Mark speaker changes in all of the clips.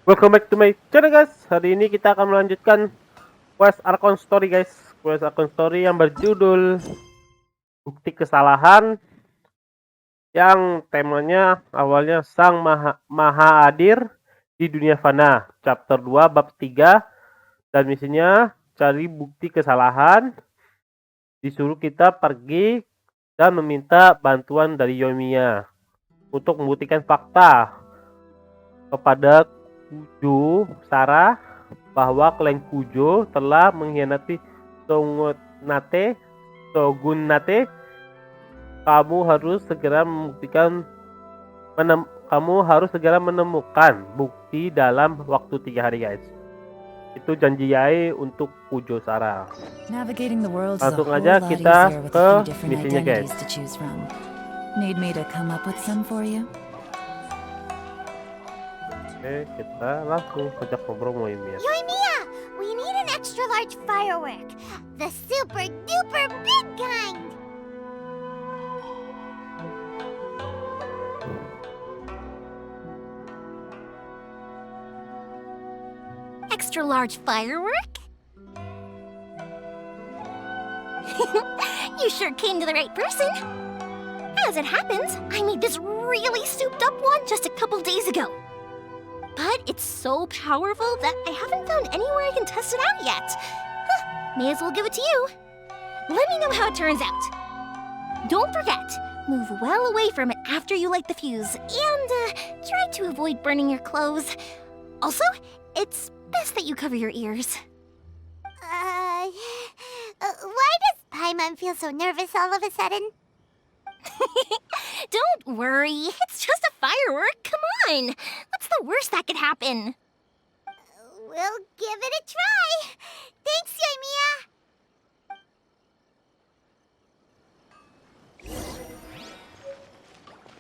Speaker 1: Welcome back to my channel guys. Hari ini kita akan melanjutkan quest Archon story guys. Quest Archon story yang berjudul Bukti Kesalahan, yang temanya awalnya Sang Maha Hadir di Dunia Fana, chapter 2 bab 3, dan misinya cari bukti kesalahan. Disuruh kita pergi dan meminta bantuan dari Yoimiya untuk membuktikan fakta kepada Kujo Sarah bahwa klan Kujo telah mengkhianati Shogun Nate. Kamu harus segera menemukan bukti dalam waktu 3 hari guys. Itu janji Yai untuk Kujo Sarah. Langsung aja kita ke misinya guys.
Speaker 2: Need me to come up with some for you?
Speaker 1: Oke, kita langsung ajak ngobrol mau Yoimiya.
Speaker 3: Yoimiya, we need an extra large firework. The super duper big kind. Extra large firework? You sure came to the right person. As it happens, I made this really souped up one just a couple days ago. But it's so powerful that I haven't found anywhere I can test it out yet. May as well give it to you. Let me know how it turns out. Don't forget, move well away from it after you light the fuse, and try to avoid burning your clothes. Also, it's best that you cover your ears. Why does Paimon feel so nervous all of a sudden? Don't worry, it's just a firework. Come on, what's the worst that could happen? We'll give it a try. Thanks, Yoimiya.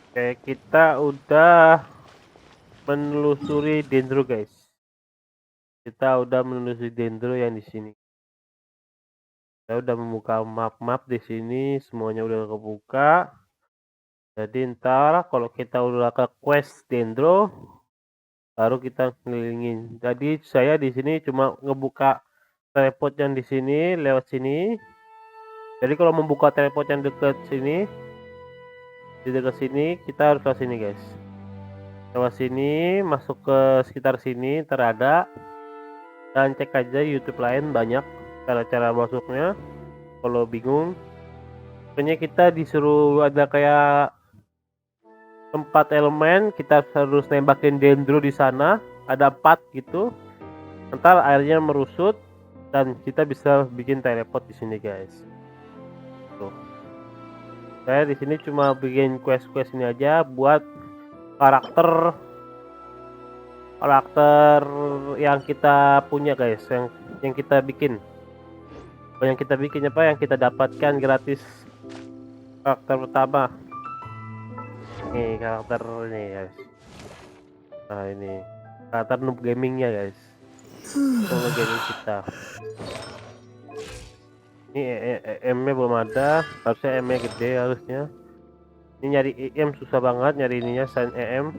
Speaker 1: Oke, kita udah menelusuri dendro guys. Kita udah menelusuri dendro yang di sini. Saya udah membuka map di sini, semuanya udah kebuka. Jadi ntar kalau kita udah ke quest dendro, baru kita ngelilingin. Jadi saya di sini cuma ngebuka teleport yang di sini lewat sini. Jadi kalau membuka teleport yang dekat sini, di dekat sini kita harus ke sini guys. Lewat sini, masuk ke sekitar sini terada, dan cek aja YouTube lain banyak cara-cara masuknya. Kalau bingung, pokoknya kita disuruh ada kayak tempat elemen, kita harus nembakin dendro di sana, ada 4 gitu. Ntar airnya merusut dan kita bisa bikin teleport di sini guys. Tuh. Saya di sini cuma bikin quest ini aja buat karakter yang kita punya guys, yang kita bikin. Yang kita dapatkan gratis karakter pertama. Nih karakter ini guys. Nah ini karakter NoObGamingnya guys. NoObGaming kita. Ini EM-nya belum ada, harusnya EM-nya gede harusnya. Ini nyari EM susah banget, nyari ininya sign EM.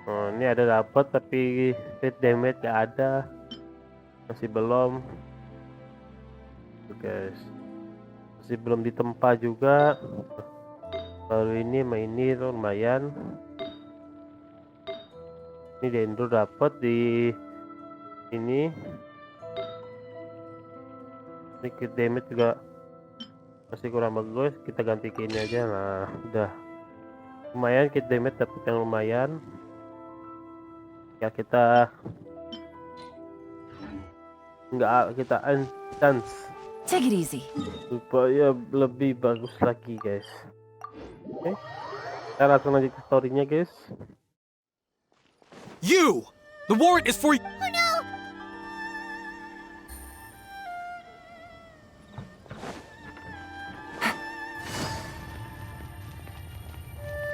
Speaker 1: Oh, ini ada dapat tapi crit damage gak ada, masih belum. Guys, masih belum ditempa juga. Baru ini ini lumayan. Ini dendro dapat di ini. Ini crit damage juga masih kurang bagus, kita ganti ke ini aja. Nah udah lumayan, crit damage dapat yang lumayan ya. Kita chance
Speaker 2: Take it easy.
Speaker 1: supaya lebih bagus lagi guys. Oke, kita langsung lanjut ke storynya guys.
Speaker 4: You! The warrant is for you!
Speaker 3: Oh no!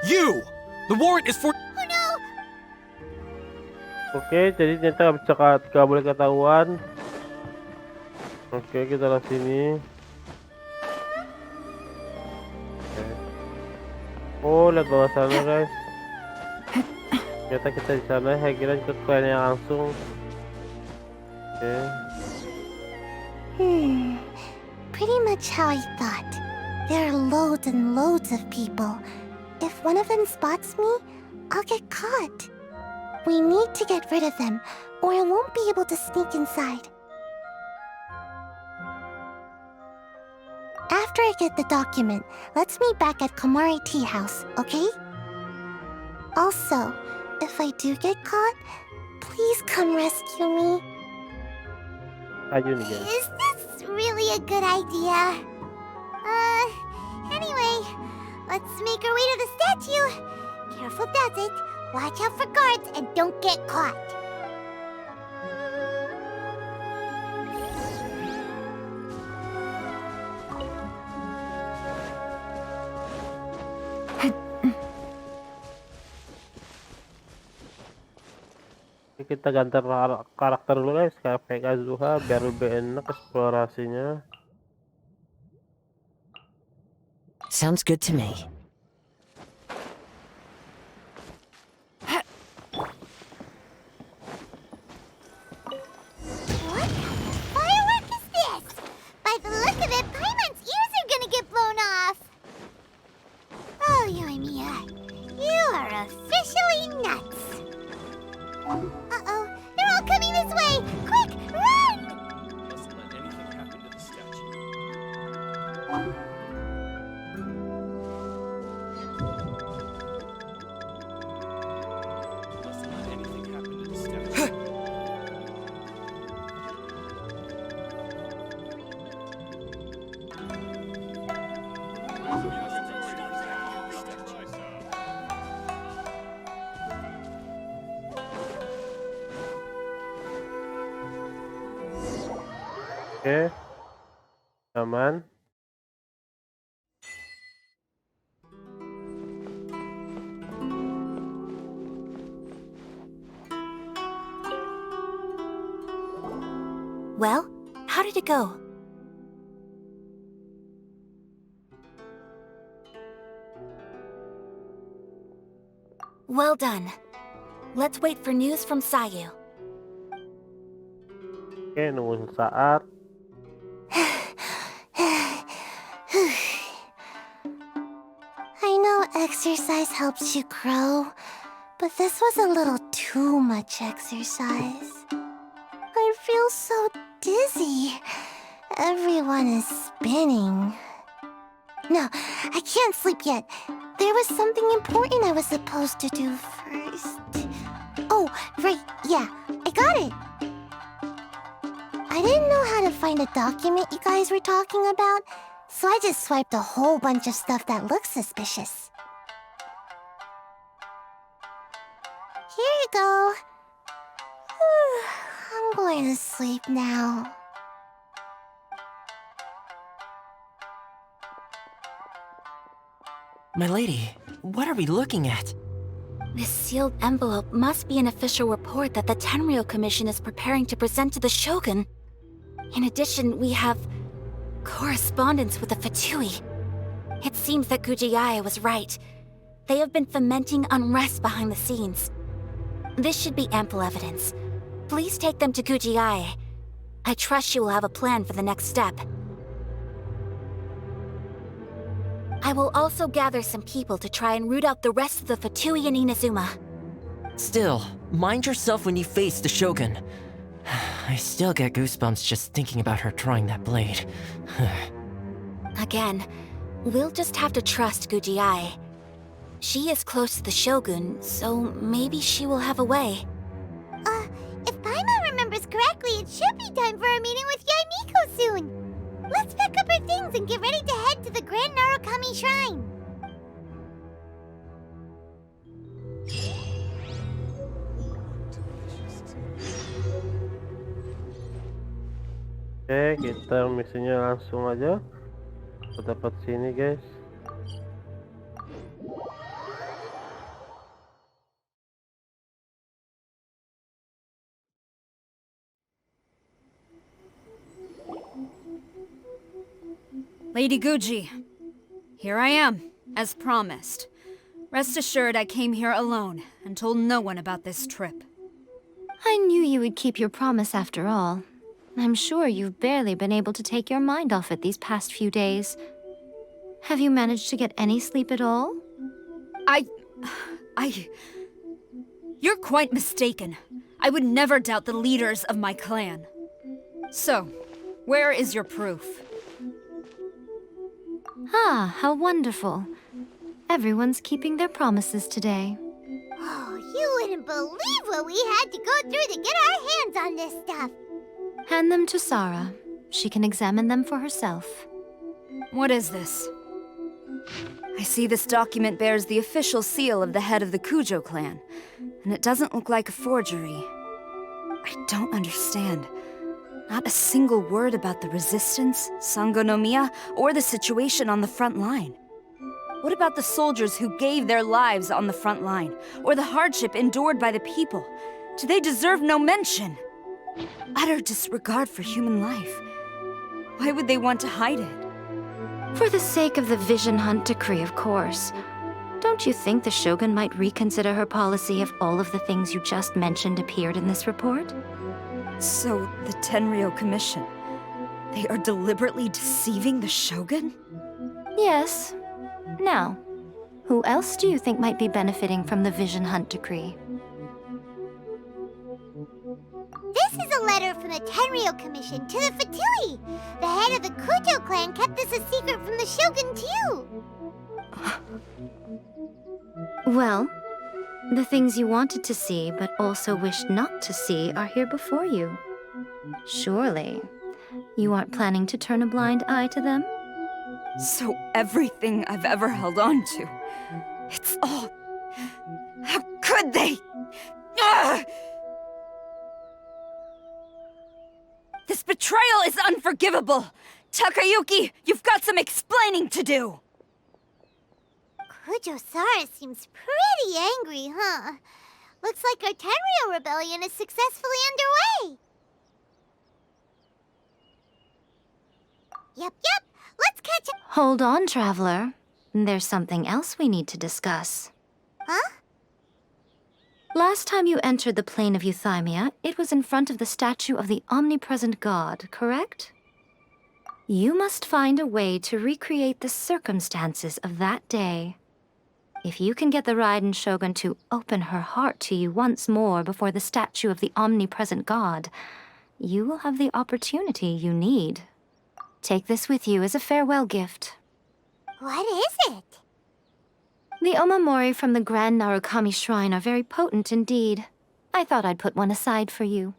Speaker 4: You! The warrant is for...
Speaker 3: Oh no!
Speaker 1: Oke, jadi ternyata gak boleh ketahuan. Oke, kita lihat sini. Oke. Oh, lihat bawah sana guys. Ternyata kita di sana, saya kira ke kliennya langsung. Oke.
Speaker 3: Pretty much how I thought. There are loads and loads of people. If one of them spots me, I'll get caught. We need to get rid of them, or I won't be able to sneak inside. After I get the document, let's meet back at Komari Tea House, okay? Also, if I do get caught, please come rescue me.
Speaker 1: Ayo nih guys.
Speaker 3: Is this really a good idea? Anyway, let's make our way to the statue. Careful does it. Watch out for guards and don't get caught.
Speaker 1: Kita ganti karakter dulu guys, kayak Kazuha biar lebih enak eksplorasinya.
Speaker 5: Sounds good to me.
Speaker 3: What kind of firework is this? By the look of it, Paimon's ears are gonna get blown off. Oh, Yoimiya, you are officially nuts. Uh-oh, they're all coming this way! Quick, run!
Speaker 4: Mustn't let anything happen to the statue. Mustn't let anything happen to the statue.
Speaker 1: Oke, aman.
Speaker 2: Well, how did it go? Well done. Let's wait for news from Sayu.
Speaker 1: Oke, nunggu sesaat.
Speaker 3: I know exercise helps you grow, but this was a little too much exercise. I feel so dizzy. Everyone is spinning. No, I can't sleep yet. There was something important I was supposed to do first. Oh, right, yeah, I got it. I didn't know how to find a document you guys were talking about, so I just swiped a whole bunch of stuff that looks suspicious. Here you go. I'm going to sleep now.
Speaker 5: My lady, what are we looking at?
Speaker 2: This sealed envelope must be an official report that the Tenryou Commission is preparing to present to the Shogun. In addition, we have correspondence with the Fatui. It seems that Gujiai was right. They have been fomenting unrest behind the scenes. This should be ample evidence. Please take them to Gujiai. I trust she will have a plan for the next step. I will also gather some people to try and root out the rest of the Fatui in Inazuma.
Speaker 5: Still, mind yourself when you face the Shogun. I still get goosebumps just thinking about her drawing that blade.
Speaker 2: Again, we'll just have to trust Gujiai. She is close to the Shogun, so maybe she will have a way.
Speaker 3: If Paimon remembers correctly, it should be time for our meeting with Yaimiko soon. Let's pack up our things and get ready to head to the Grand Narukami Shrine.
Speaker 1: Oke, kita misinya langsung aja. Kita dapat sini guys.
Speaker 6: Lady Guji, here I am, as promised. Rest assured I came here alone and told no one about this trip.
Speaker 2: I knew you would keep your promise after all. I'm sure you've barely been able to take your mind off it these past few days. Have you managed to get any sleep at all?
Speaker 6: You're quite mistaken. I would never doubt the leaders of my clan. So, where is your proof?
Speaker 2: Ah, how wonderful. Everyone's keeping their promises today.
Speaker 3: Oh, you wouldn't believe what we had to go through to get our hands on this stuff.
Speaker 2: Hand them to Sarah. She can examine them for herself.
Speaker 6: What is this? I see this document bears the official seal of the head of the Kujo clan, and it doesn't look like a forgery. I don't understand. Not a single word about the resistance, Sangonomiya, or the situation on the front line. What about the soldiers who gave their lives on the front line, or the hardship endured by the people? Do they deserve no mention? Utter disregard for human life. Why would they want to hide it?
Speaker 2: For the sake of the Vision Hunt decree, of course. Don't you think the Shogun might reconsider her policy if all of the things you just mentioned appeared in this report?
Speaker 6: So, the Tenryou Commission, they are deliberately deceiving the Shogun?
Speaker 2: Yes. Now, who else do you think might be benefiting from the Vision Hunt decree?
Speaker 3: This is a letter from the Tenryou Commission to the Fatui. The head of the Kujo clan kept this a secret from the Shogun, too.
Speaker 2: Well, the things you wanted to see but also wished not to see are here before you. Surely, you aren't planning to turn a blind eye to them?
Speaker 6: So everything I've ever held on to, it's all... How could they? Ugh! This betrayal is unforgivable! Takayuki, you've got some explaining to do!
Speaker 3: Kujo-Sara seems pretty angry, huh? Looks like our Tenryou rebellion is successfully underway. Yep. Let's catch up.
Speaker 2: Hold on, Traveler. There's something else we need to discuss.
Speaker 3: Huh?
Speaker 2: Last time you entered the plane of Euthymia, it was in front of the statue of the omnipresent god, correct? You must find a way to recreate the circumstances of that day. If you can get the Raiden Shogun to open her heart to you once more before the statue of the omnipresent god, you will have the opportunity you need. Take this with you as a farewell gift.
Speaker 3: What is it?
Speaker 2: The omamori from the Grand Narukami Shrine are very potent indeed. I thought I'd put one aside for you.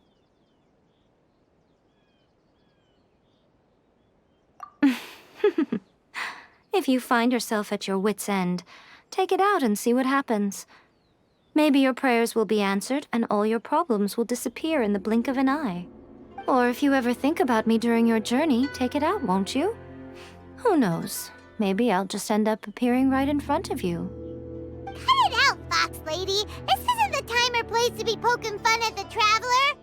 Speaker 2: If you find yourself at your wit's end, take it out and see what happens. Maybe your prayers will be answered and all your problems will disappear in the blink of an eye. Or if you ever think about me during your journey, take it out, won't you? Who knows? Maybe I'll just end up appearing right in front of you.
Speaker 3: Cut it out, Fox Lady. This isn't the time or place to be poking fun at the Traveler.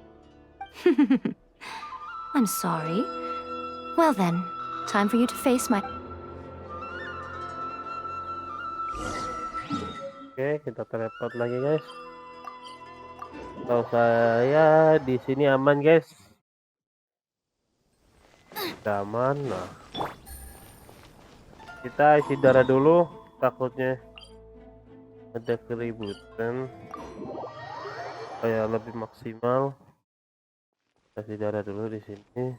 Speaker 2: I'm sorry. Well then, time for you to face my...
Speaker 1: Oke, kita teleport lagi, guys. Tahu saya di sini aman, guys. Udah aman. Nah, kita isi darah dulu, takutnya ada keributan. Supaya lebih maksimal. Kasih darah dulu di sini.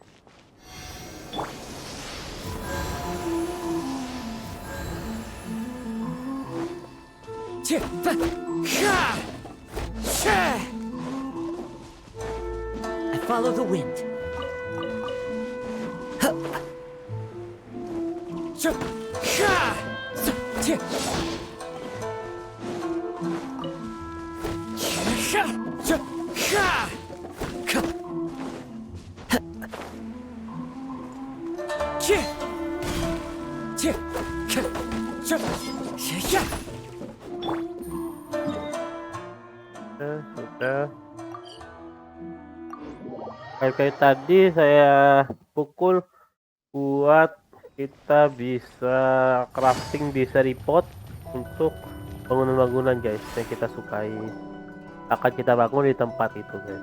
Speaker 5: I follow the wind.
Speaker 1: Sudah. Kayak tadi saya pukul buat kita bisa crafting di seripot untuk bangunan-bangunan guys yang kita sukai. Akan kita bangun di tempat itu guys.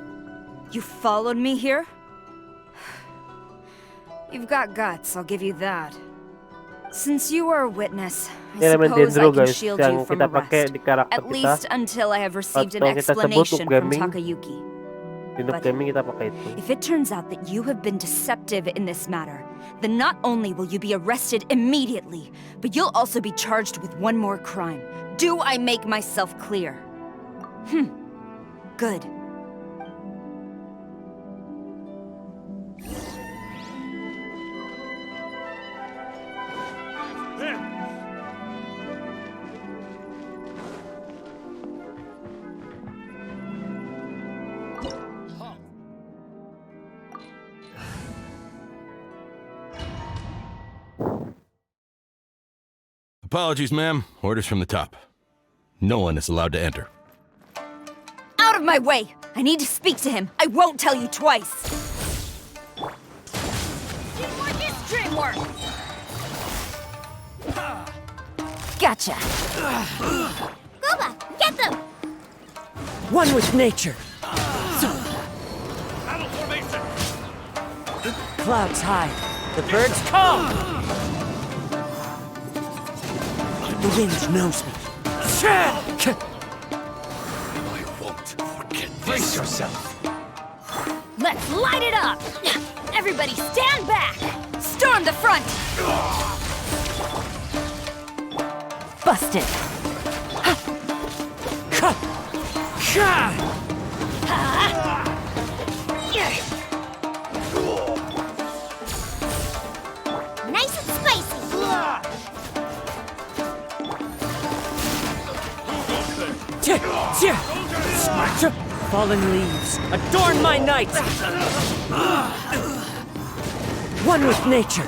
Speaker 6: You followed me here? You've got guts, I'll give you that. Since you are a witness, I
Speaker 1: Elemen
Speaker 6: suppose I
Speaker 1: dendro
Speaker 6: can
Speaker 1: guys
Speaker 6: shield
Speaker 1: yang
Speaker 6: you from
Speaker 1: kita pakai
Speaker 6: arrest.
Speaker 1: di karakter
Speaker 6: At
Speaker 1: kita.
Speaker 6: least until I have received an
Speaker 1: Atau kita sebut
Speaker 6: explanation from
Speaker 1: NoObGaming.
Speaker 6: Takayuki.
Speaker 1: Di NoObGaming kita pakai itu.
Speaker 6: If it turns out that you have been deceptive in this matter, then not only will you be arrested immediately, but you'll also be charged with one more crime. Do I make myself clear? Good.
Speaker 4: Apologies, ma'am. Orders from the top. No one is allowed to enter.
Speaker 6: Out of my way! I need to speak to him. I won't tell you twice. Teamwork is dreamwork! Gotcha.
Speaker 3: Goba, get them!
Speaker 5: One with nature.
Speaker 4: Battle formation!
Speaker 5: Clouds high. The birds come. The wind knows me.
Speaker 4: I won't forget. Brace yourself.
Speaker 6: Let's light it up! Everybody stand back! Storm the front!
Speaker 5: Busted.
Speaker 3: Nice and spicy!
Speaker 5: Fallen leaves adorn my night. One with nature.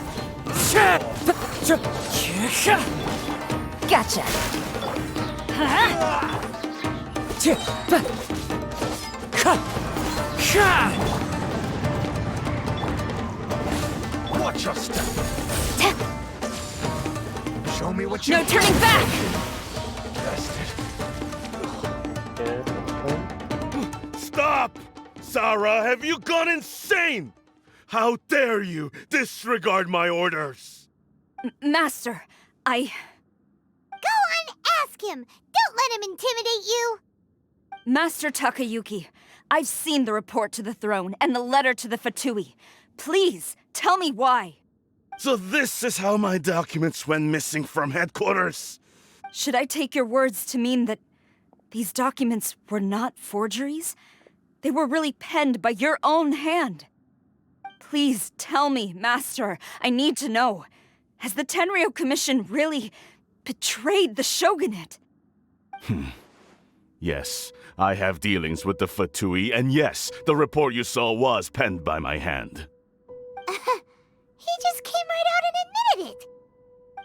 Speaker 6: Gotcha!
Speaker 4: Watch your step. Show me what you
Speaker 6: No turning back!
Speaker 7: Stop! Sarah, have you gone insane? How dare you disregard my orders?
Speaker 6: Master, I...
Speaker 3: Go on, ask him! Don't let him intimidate you!
Speaker 6: Master Takayuki, I've seen the report to the throne and the letter to the Fatui. Please, tell me why.
Speaker 7: So this is how my documents went missing from headquarters?
Speaker 6: Should I take your words to mean that these documents were not forgeries? They were really penned by your own hand. Please tell me, Master. I need to know. Has the Tenryou Commission really betrayed the shogunate?
Speaker 7: Yes, I have dealings with the Fatui, and yes, the report you saw was penned by my hand.
Speaker 3: He just came right out and admitted it!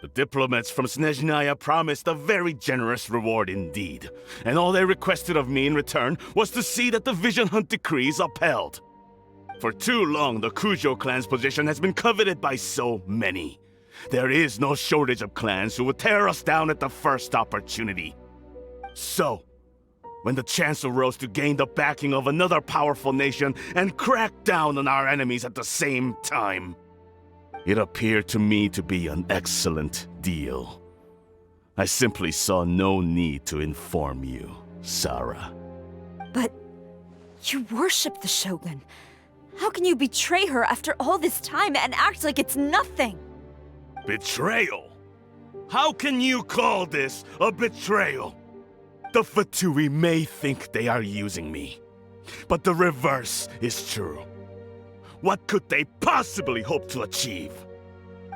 Speaker 7: The diplomats from Snezhnaya promised a very generous reward indeed, and all they requested of me in return was to see that the Vision Hunt decree is upheld. For too long, the Kujo clan's position has been coveted by so many. There is no shortage of clans who would tear us down at the first opportunity. So, when the chance arose to gain the backing of another powerful nation and crack down on our enemies at the same time, it appeared to me to be an excellent deal. I simply saw no need to inform you, Sarah.
Speaker 6: But you worship the Shogun. How can you betray her after all this time and act like it's nothing?
Speaker 7: Betrayal? How can you call this a betrayal? The Fatui may think they are using me, but the reverse is true. What could they possibly hope to achieve?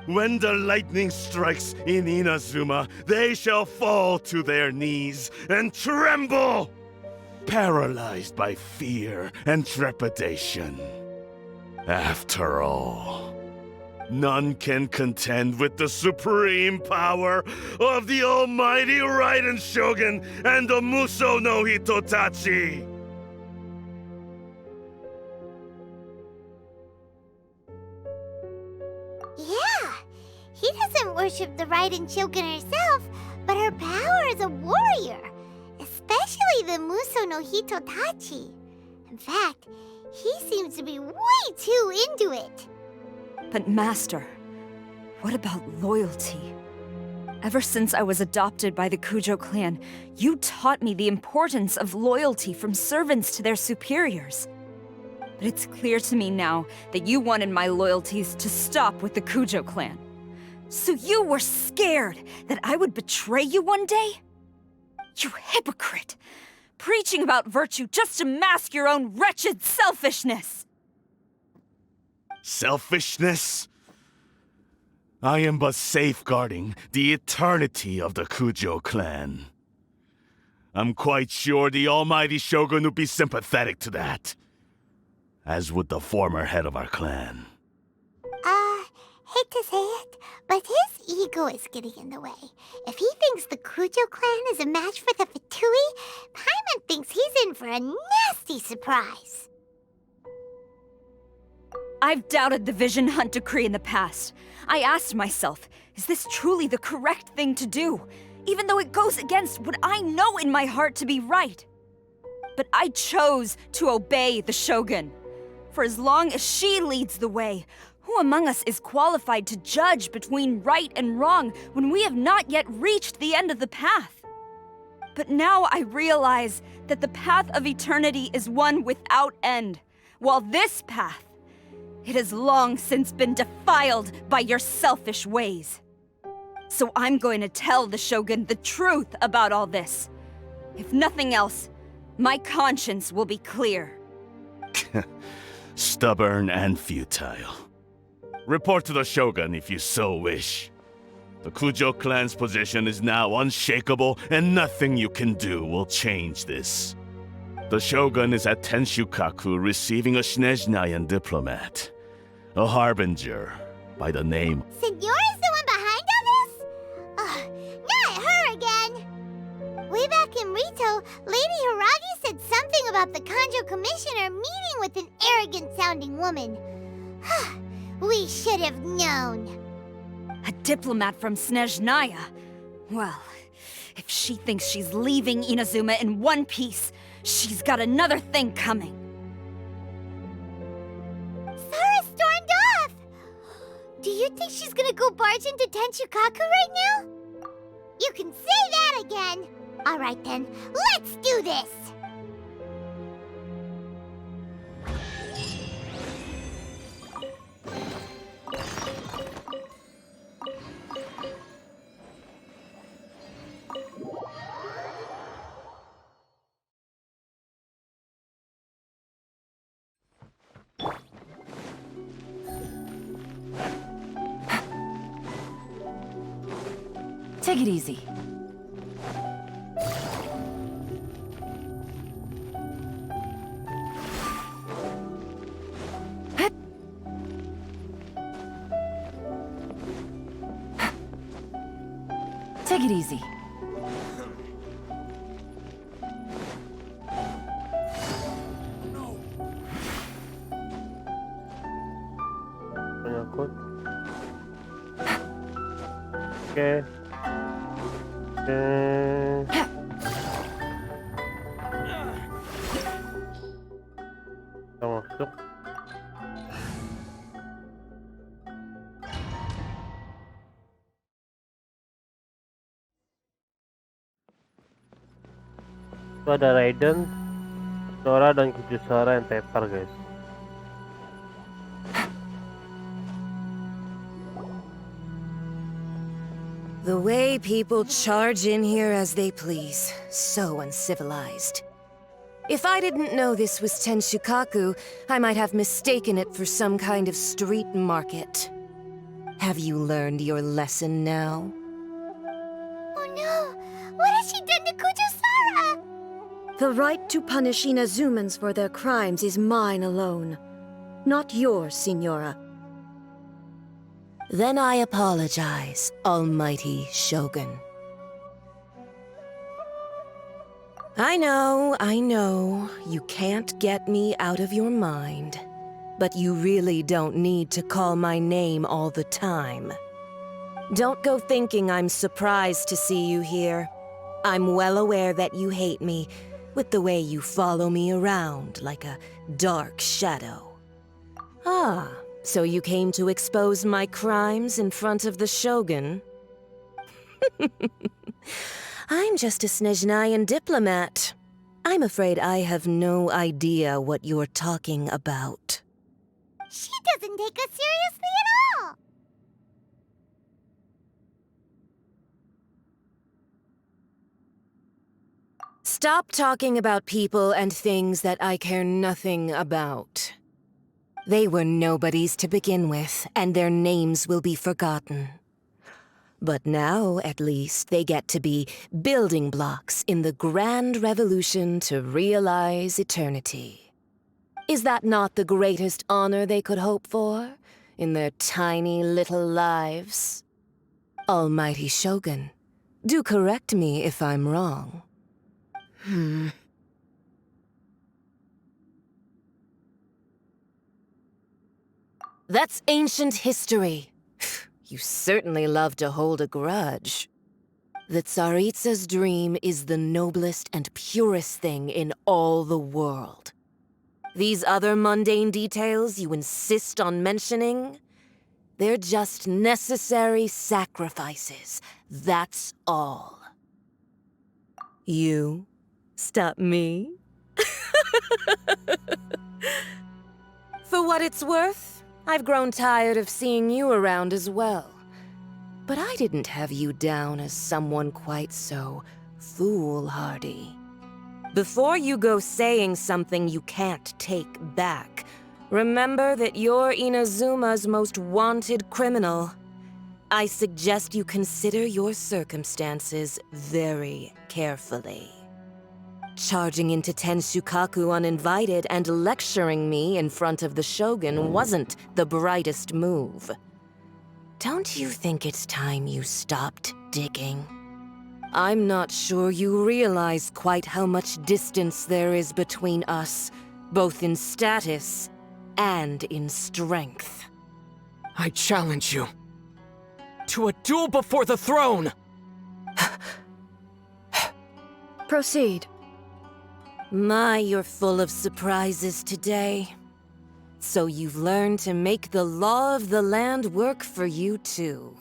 Speaker 7: When the lightning strikes in Inazuma, they shall fall to their knees and tremble, paralyzed by fear and trepidation. After all, none can contend with the supreme power of the almighty Raiden Shogun and the Musou no Hitotachi!
Speaker 3: Yeah, he doesn't worship the Raiden Shogun herself, but her power as a warrior, especially the Musou no Hitotachi. In fact, he seems to be way too into it.
Speaker 6: But Master, what about loyalty? Ever since I was adopted by the Kujo clan, you taught me the importance of loyalty from servants to their superiors. But it's clear to me now that you wanted my loyalties to stop with the Kujo clan. So you were scared that I would betray you one day? You hypocrite! Preaching about virtue just to mask your own wretched selfishness!
Speaker 7: Selfishness? I am but safeguarding the eternity of the Kujo clan. I'm quite sure the almighty Shogun would be sympathetic to that. As would the former head of our clan.
Speaker 3: Hate to say it, but his ego is getting in the way. If he thinks the Kujo clan is a match for the Fatui, Paimon thinks he's in for a nasty surprise.
Speaker 6: I've doubted the Vision Hunt decree in the past. I asked myself, is this truly the correct thing to do? Even though it goes against what I know in my heart to be right. But I chose to obey the Shogun. For as long as she leads the way, who among us is qualified to judge between right and wrong when we have not yet reached the end of the path? But now I realize that the path of eternity is one without end, while this path, it has long since been defiled by your selfish ways. So I'm going to tell the Shogun the truth about all this. If nothing else, my conscience will be clear.
Speaker 7: Stubborn and futile. Report to the Shogun if you so wish. The Kujo clan's position is now unshakable, and nothing you can do will change this. The Shogun is at Tenshukaku receiving a Snezhnayan diplomat, a harbinger by the name...
Speaker 3: Signora's the one behind all this? Not her again! Way back in Rito, Lady Hiragi said something about the Kanjo Commissioner meeting with an arrogant-sounding woman. We should have known.
Speaker 6: A diplomat from Snezhnaya? Well, if she thinks she's leaving Inazuma in one piece, she's got another thing coming.
Speaker 3: Sara stormed off! Do you think she's gonna go barge into Tenshukaku right now? You can say that again! Alright then, let's do this!
Speaker 6: Take it easy. Take it easy.
Speaker 1: Penyakut. Oke. Kita masuk. Itu ada Raiden, Nora dan Kijusara yang tepar, guys.
Speaker 8: The way people charge in here as they please. So uncivilized. If I didn't know this was Tenshukaku, I might have mistaken it for some kind of street market. Have you learned your lesson now?
Speaker 3: Oh no! What has she done to Kujusara?
Speaker 8: The right to punish Inazumans for their crimes is mine alone. Not yours, Signora. Then I apologize, Almighty Shogun. I know, you can't get me out of your mind. But you really don't need to call my name all the time. Don't go thinking I'm surprised to see you here. I'm well aware that you hate me, with the way you follow me around like a dark shadow. Ah, so you came to expose my crimes in front of the Shogun? I'm just a Snezhnayan diplomat. I'm afraid I have no idea what you're talking about.
Speaker 3: She doesn't take us seriously at all!
Speaker 8: Stop talking about people and things that I care nothing about. They were nobodies to begin with, and their names will be forgotten. But now, at least, they get to be building blocks in the grand revolution to realize eternity. Is that not the greatest honor they could hope for in their tiny little lives? Almighty Shogun, do correct me if I'm wrong. That's ancient history. You certainly love to hold a grudge. The Tsaritsa's dream is the noblest and purest thing in all the world. These other mundane details you insist on mentioning, they're just necessary sacrifices. That's all. You stop me? For what it's worth, I've grown tired of seeing you around as well. But I didn't have you down as someone quite so foolhardy. Before you go saying something you can't take back, remember that you're Inazuma's most wanted criminal. I suggest you consider your circumstances very carefully. Charging into Tenshukaku uninvited and lecturing me in front of the Shogun wasn't the brightest move. Don't you think it's time you stopped digging? I'm not sure you realize quite how much distance there is between us, both in status and in strength.
Speaker 4: I challenge you to a duel before the throne!
Speaker 6: Proceed.
Speaker 8: My, you're full of surprises today. So you've learned to make the law of the land work for you too,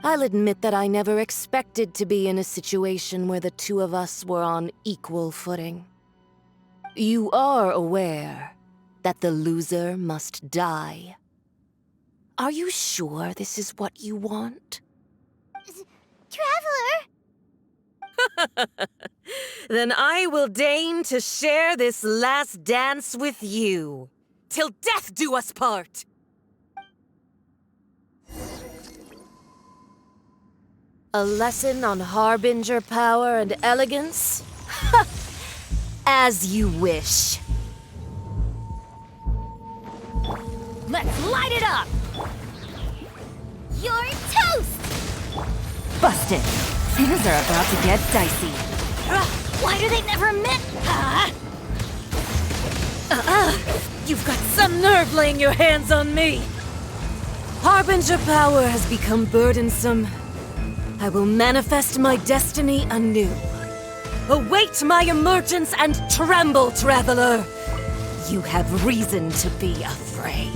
Speaker 8: I'll admit that I never expected to be in a situation where the two of us were on equal footing. You are aware that the loser must die. Are you sure this is what you want?
Speaker 3: Traveler!
Speaker 8: Then I will deign to share this last dance with you. Till death do us part! A lesson on harbinger power and elegance? As you wish.
Speaker 2: Let's light it up!
Speaker 3: You're toast!
Speaker 6: Busted. Things are about to get dicey.
Speaker 2: Why do they never admit?
Speaker 8: You've got some nerve laying your hands on me! Harbinger power has become burdensome. I will manifest my destiny anew. Await my emergence and tremble, traveler! You have reason to be afraid.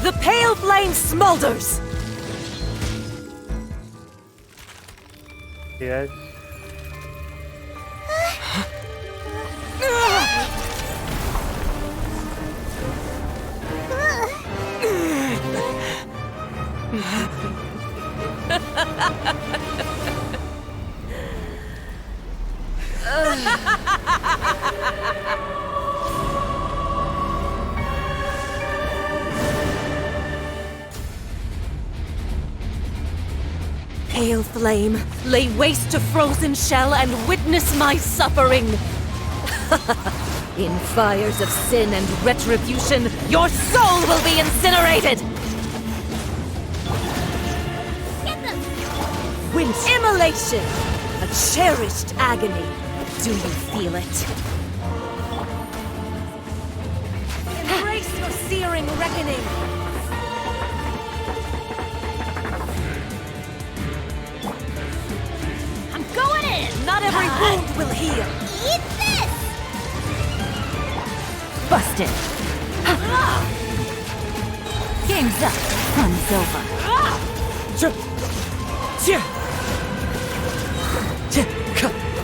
Speaker 8: The pale flame smolders!
Speaker 1: Yes.
Speaker 8: Pale flame, lay waste to frozen shell and witness my suffering! In fires of sin and retribution, your soul will be incinerated!
Speaker 3: Get them!
Speaker 8: Immolation! A cherished agony! Do you feel it? Embrace your searing reckoning!
Speaker 3: I'm going in!
Speaker 8: Not every wound will heal!
Speaker 3: Eat this!
Speaker 2: Busted. Game's up. Fun's over.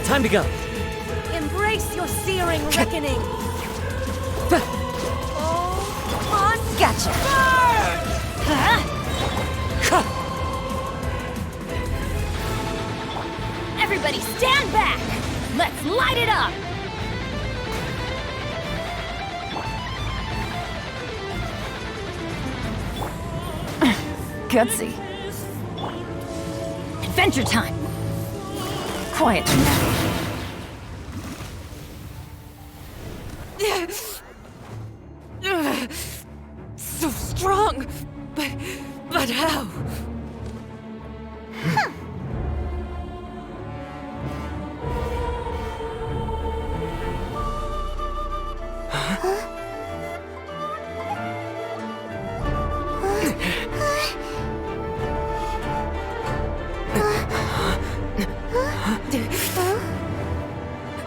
Speaker 5: Time to go.
Speaker 8: Embrace your searing reckoning!
Speaker 2: Gotcha.
Speaker 3: Everybody stand back! Let's light it up!
Speaker 2: Gutsy. Adventure time. Quietly now.
Speaker 8: So strong! But how?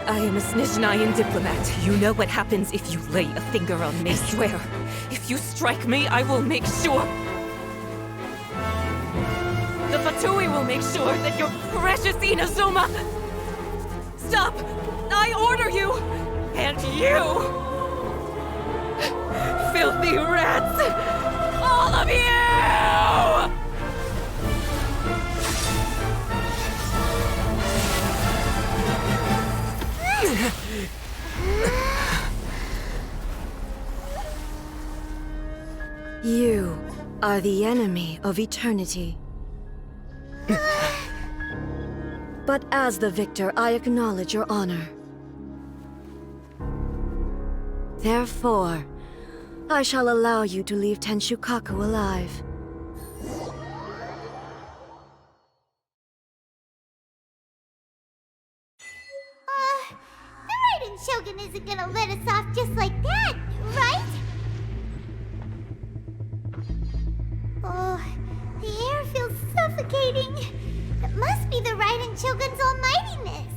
Speaker 8: I am a Snezhnayan diplomat. You know what happens if you lay a finger on me. I swear, if you strike me, I will make sure... The Fatui will make sure that your precious Inazuma... Stop! I order you! And you! Filthy rats! All of you! You are the enemy of eternity. But as the victor, I acknowledge your honor. Therefore, I shall allow you to leave Tenshukaku alive.
Speaker 3: The Raiden Shogun isn't gonna let us off just like that, right? Oh, the air feels suffocating. It must be the Raiden Shogun's almightiness.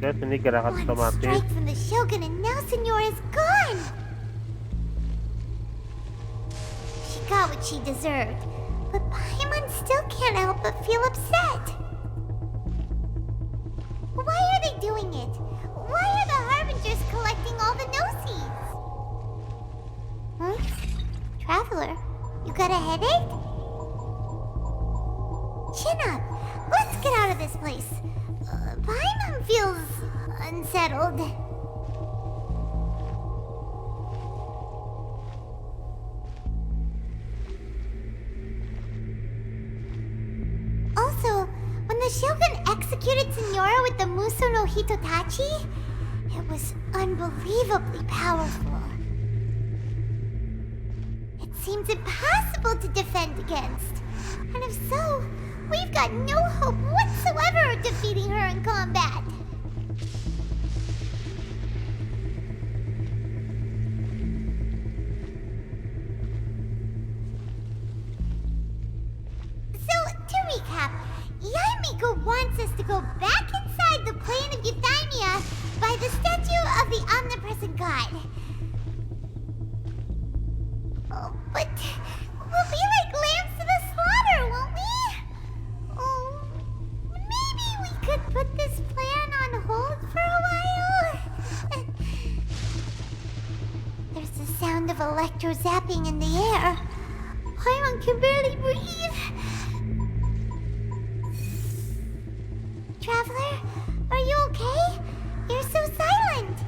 Speaker 1: Guys, ini gerakan
Speaker 3: One
Speaker 1: otomatis.
Speaker 3: strike from the Shogun and now Signora's gone. She got what she deserved, but Paimon still can't help but feel upset. Why are they doing it? Why are the Harbingers collecting all the no-seeds? Huh? Traveler, you got a headache? Chin up. Let's get out of this place. Paimon feels unsettled. Also, when the Shogun executed Signora with the Musou no Hitotachi, it was unbelievably powerful. It seems impossible to defend against. And if so, we've got no hope whatsoever of defeating her in combat. So, to recap, Yaimiko wants us to go back inside the plane of Euthymia by the statue of the omnipresent god. Oh, but we'll be like lambs to the slaughter, won't we? Oh, maybe we could put this plan on hold for a while? There's the sound of electro-zapping in the air. Paimon can barely breathe. Traveler, are you okay? You're so silent.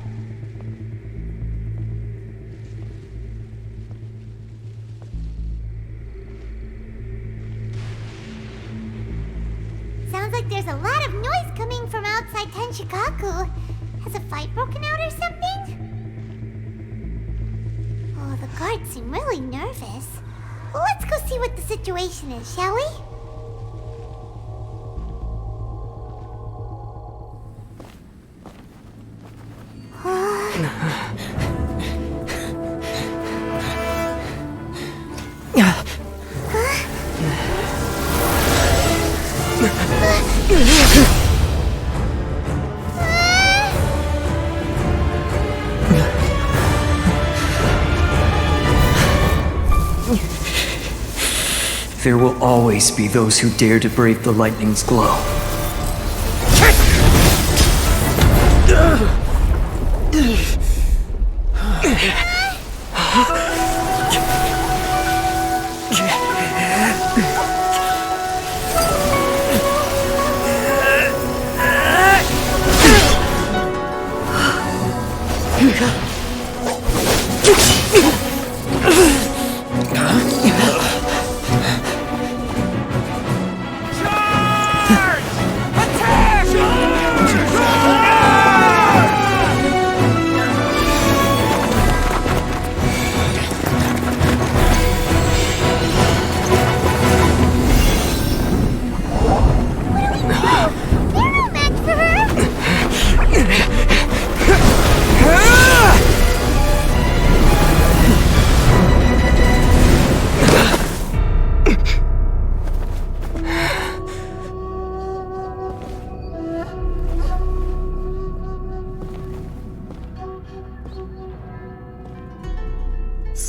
Speaker 3: Sounds like there's a lot of noise coming from outside Tenshukaku. Has a fight broken out or something? The guards seem really nervous. Let's go see what the situation is, shall we?
Speaker 9: There will always be those who dare to brave the lightning's glow.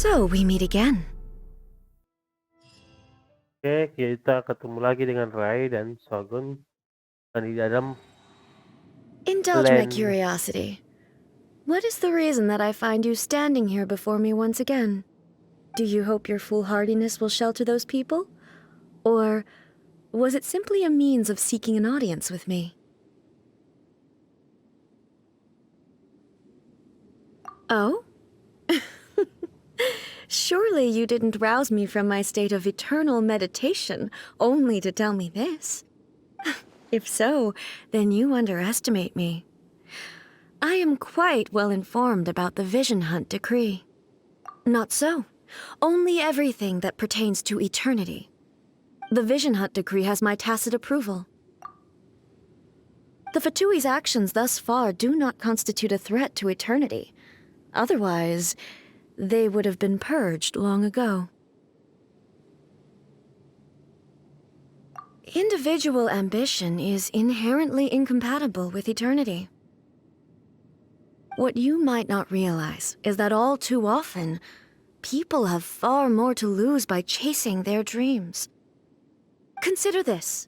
Speaker 6: So, we meet again.
Speaker 1: Oke, kita ketemu lagi dengan Raiden Shogun dan di dalam
Speaker 6: Indulge my
Speaker 1: Len.
Speaker 6: curiosity. What is the reason that I find you standing here before me once again? Do you hope your foolhardiness will shelter those people? Or was it simply a means of seeking an audience with me? Oh? Surely you didn't rouse me from my state of eternal meditation only to tell me this. If so, then you underestimate me. I am quite well informed about the Vision Hunt decree. Not so. Only everything that pertains to eternity. The Vision Hunt decree has my tacit approval. The Fatui's actions thus far do not constitute a threat to eternity. Otherwise, they would have been purged long ago. Individual ambition is inherently incompatible with eternity. What you might not realize is that all too often, people have far more to lose by chasing their dreams. Consider this.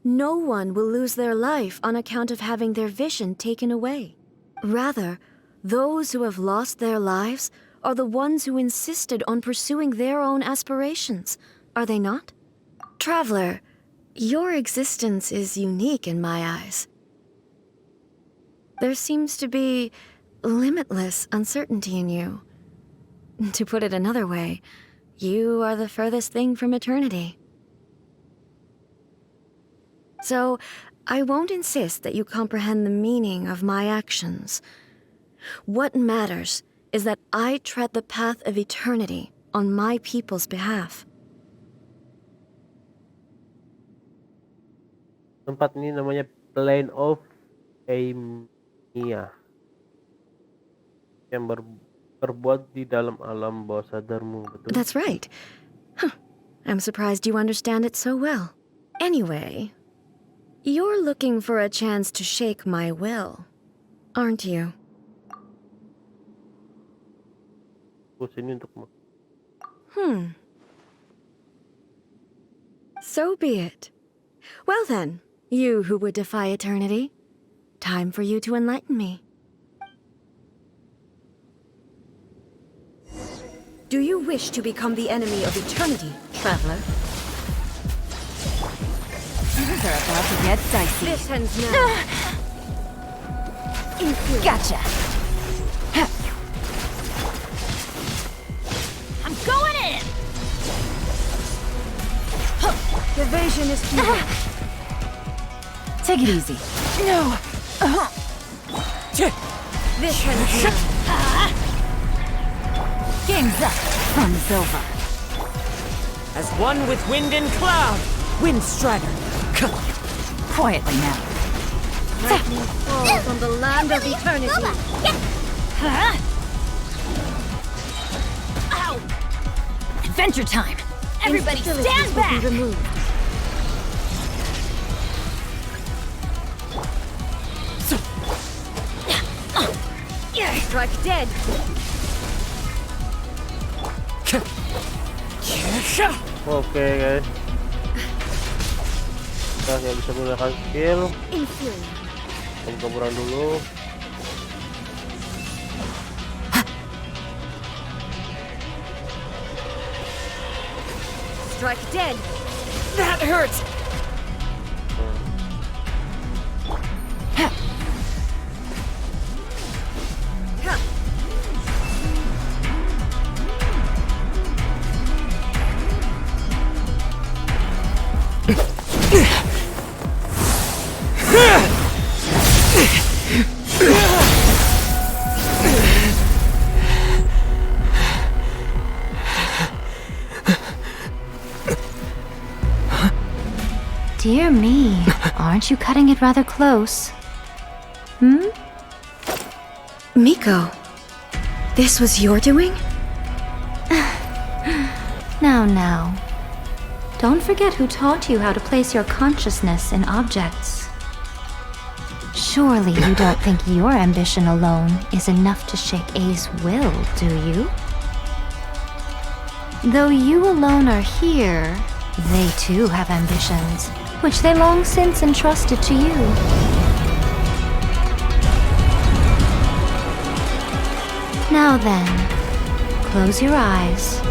Speaker 6: No one will lose their life on account of having their vision taken away. Rather, those who have lost their lives are the ones who insisted on pursuing their own aspirations, are they not? Traveler, your existence is unique in my eyes. There seems to be limitless uncertainty in you. To put it another way, you are the furthest thing from eternity. So, I won't insist that you comprehend the meaning of my actions. What matters is that I tread the path of eternity on my people's behalf.
Speaker 1: tempat ini namanya Plane of Aimia yang berbuat di dalam alam bawah sadarmu, betul?
Speaker 6: That's right. Huh. I'm surprised you understand it so well. Anyway, you're looking for a chance to shake my will, aren't you?
Speaker 1: Sini untuk
Speaker 6: So be it. Well then, you who would defy eternity, time for you to enlighten me. Do you wish to become the enemy of eternity, traveler?
Speaker 10: Things are about to get dicey.
Speaker 6: This ends now.
Speaker 10: Gotcha. I'm going in.
Speaker 6: Evasion is futile.
Speaker 10: Take it easy. No.
Speaker 6: This ends now.
Speaker 10: Game's up. Fun's over.
Speaker 4: As one with wind and cloud, Wind Strider.
Speaker 10: Quietly now.
Speaker 6: Lightning falls on the land of eternity.
Speaker 10: Huh? Ow! Adventure time! Everybody stand back!
Speaker 6: Strike dead.
Speaker 1: Oke guys, kita yang bisa menggunakan skill. Gemburan dulu.
Speaker 6: Strike dead.
Speaker 4: That hurts!
Speaker 2: Dear me, aren't you cutting it rather close? Hmm?
Speaker 8: Miko, this was your doing?
Speaker 2: Now. Don't forget who taught you how to place your consciousness in objects. Surely you don't think your ambition alone is enough to shake A's will, do you? Though you alone are here, they too have ambitions, which they long since entrusted to you. Now then, close your eyes.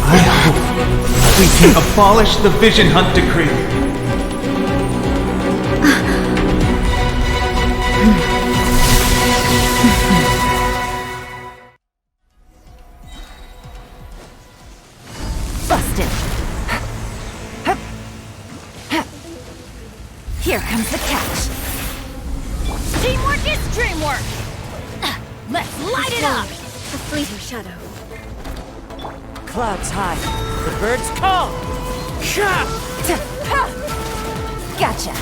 Speaker 9: I hope we can abolish the Vision Hunt Decree.
Speaker 10: Busted. Here comes the catch. Teamwork is dreamwork. Let's light it up.
Speaker 6: A fleeting shadow.
Speaker 4: Clouds high, the birds call.
Speaker 10: Gotcha.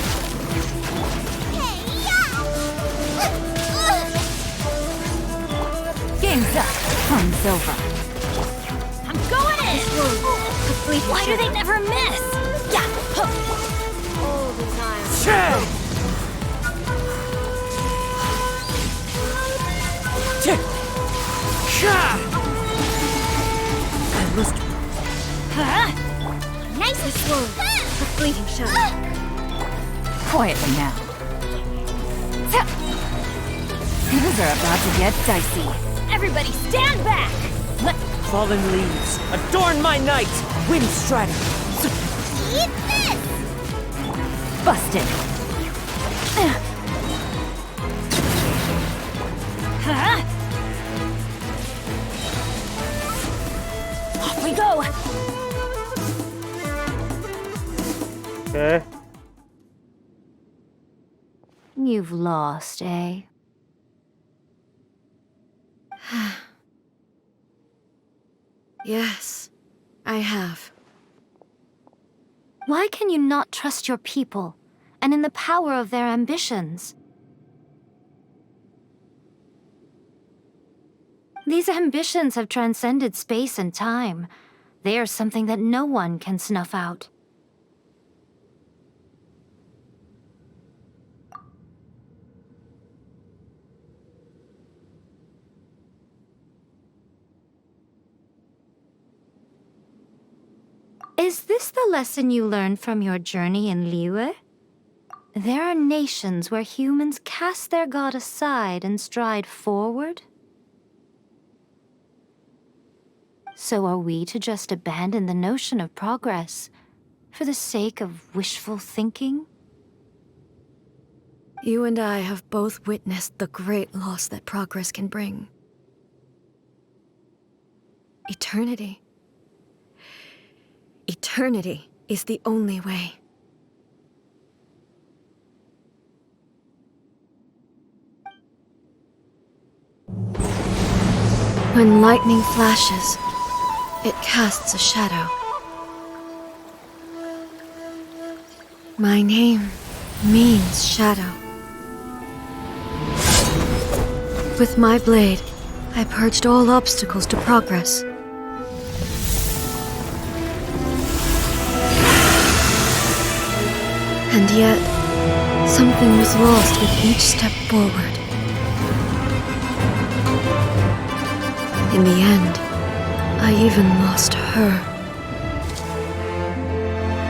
Speaker 10: Game's up. Fun's over. I'm going in. Why do they never miss? Yeah.
Speaker 6: All the time.
Speaker 4: I must.
Speaker 10: Huh?
Speaker 3: Nice
Speaker 6: Slow. A fleeting shadow.
Speaker 10: Quietly now. Things are about to get dicey. Everybody stand back!
Speaker 4: Fallen leaves, adorn my night! Wind Strider!
Speaker 3: Eat this!
Speaker 10: Busted. Huh? Off we go!
Speaker 1: Oke.
Speaker 2: You've lost, eh?
Speaker 8: Yes, I have.
Speaker 2: Why can you not trust your people, and in the power of their ambitions? These ambitions have transcended space and time. They are something that no one can snuff out. Is this the lesson you learned from your journey in Liyue? There are nations where humans cast their god aside and stride forward? So are we to just abandon the notion of progress for the sake of wishful thinking?
Speaker 6: You and I have both witnessed the great loss that progress can bring. Eternity. Eternity is the only way. When lightning flashes, it casts a shadow. My name means shadow. With my blade, I purged all obstacles to progress. And yet, something was lost with each step forward. In the end, I even lost her.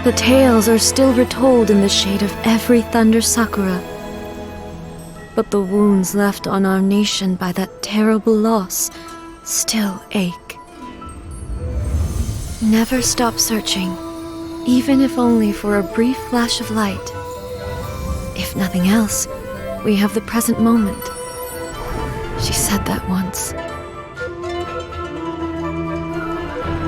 Speaker 6: The tales are still retold in the shade of every Thunder Sakura. But the wounds left on our nation by that terrible loss still ache. Never stop searching, even if only for a brief flash of light. If nothing else, we have the present moment. She said that once.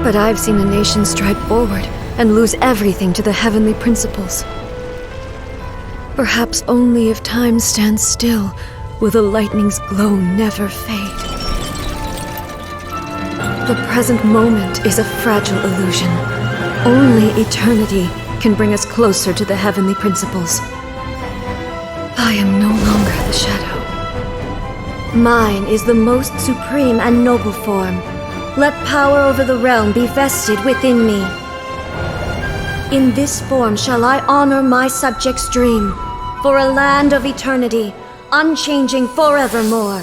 Speaker 6: But I've seen a nation stride forward and lose everything to the heavenly principles. Perhaps only if time stands still will the lightning's glow never fade. The present moment is a fragile illusion. Only eternity can bring us closer to the heavenly principles. I am no longer the shadow. Mine is the most supreme and noble form. Let power over the realm be vested within me. In this form shall I honor my subjects' dream, for a land of eternity, unchanging forevermore.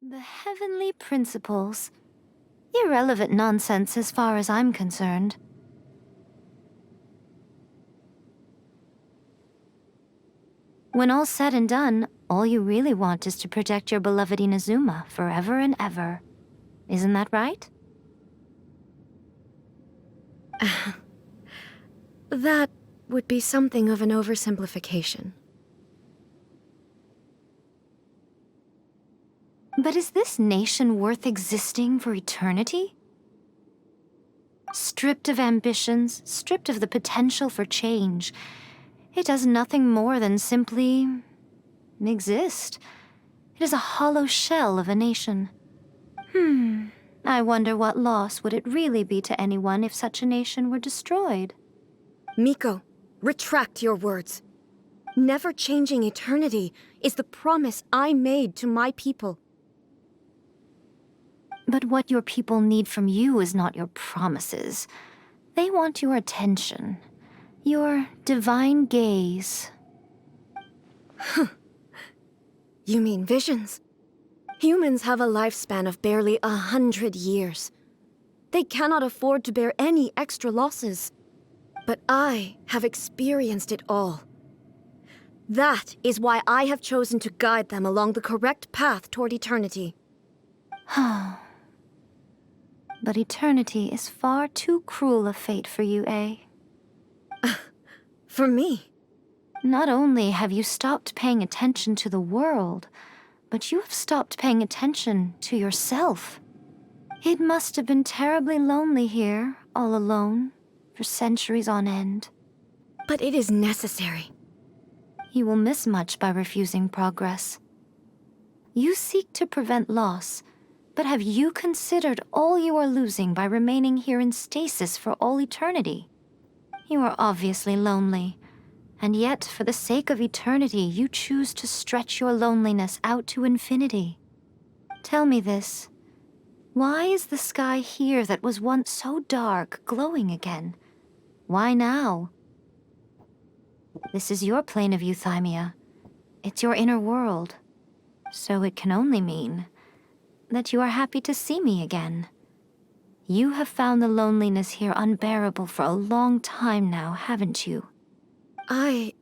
Speaker 10: The heavenly principles. Irrelevant nonsense as far as I'm concerned. When all's said and done, all you really want is to protect your beloved Inazuma forever and ever. Isn't that right?
Speaker 6: That would be something of an oversimplification.
Speaker 10: But is this nation worth existing for eternity? Stripped of ambitions, stripped of the potential for change, it does nothing more than simply exist. It is a hollow shell of a nation. I wonder what loss would it really be to anyone if such a nation were destroyed?
Speaker 6: Miko, retract your words. Never changing eternity is the promise I made to my people.
Speaker 10: But what your people need from you is not your promises. They want your attention. Your divine gaze.
Speaker 6: You mean visions? Humans have a lifespan of barely 100 years. They cannot afford to bear any extra losses. But I have experienced it all. That is why I have chosen to guide them along the correct path toward eternity.
Speaker 10: But eternity is far too cruel a fate for you, eh?
Speaker 6: For me?
Speaker 10: Not only have you stopped paying attention to the world, but you have stopped paying attention to yourself. It must have been terribly lonely here, all alone, for centuries on end.
Speaker 6: But it is necessary.
Speaker 10: You will miss much by refusing progress. You seek to prevent loss, but have you considered all you are losing by remaining here in stasis for all eternity? You are obviously lonely, and yet for the sake of eternity you choose to stretch your loneliness out to infinity. Tell me this. Why is the sky here that was once so dark glowing again? Why now? This is your plane of euthymia. It's your inner world. So it can only mean that you are happy to see me again. You have found the loneliness here unbearable for a long time now, haven't you?
Speaker 6: I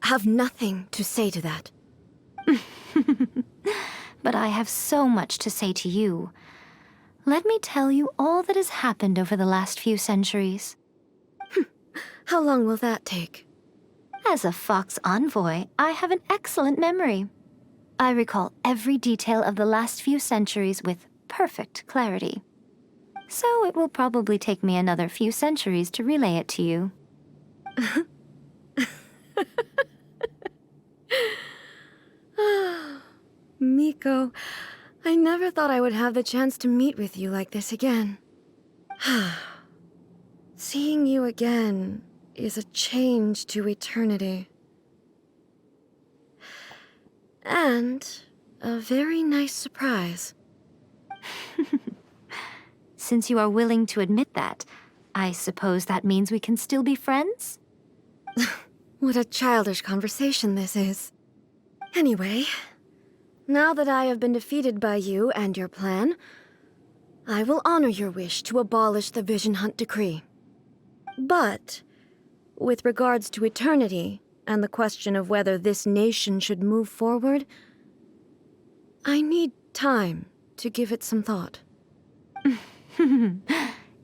Speaker 6: have nothing to say to that.
Speaker 10: But I have so much to say to you. Let me tell you all that has happened over the last few centuries.
Speaker 6: How long will that take?
Speaker 10: As a Fox envoy, I have an excellent memory. I recall every detail of the last few centuries with perfect clarity. So it will probably take me another few centuries to relay it to you.
Speaker 6: Miko, I never thought I would have the chance to meet with you like this again. Seeing you again is a change to eternity. And a very nice surprise.
Speaker 10: Since you are willing to admit that, I suppose that means we can still be friends?
Speaker 6: What a childish conversation this is. Anyway, now that I have been defeated by you and your plan, I will honor your wish to abolish the Vision Hunt Decree. But, with regards to eternity and the question of whether this nation should move forward, I need time to give it some thought.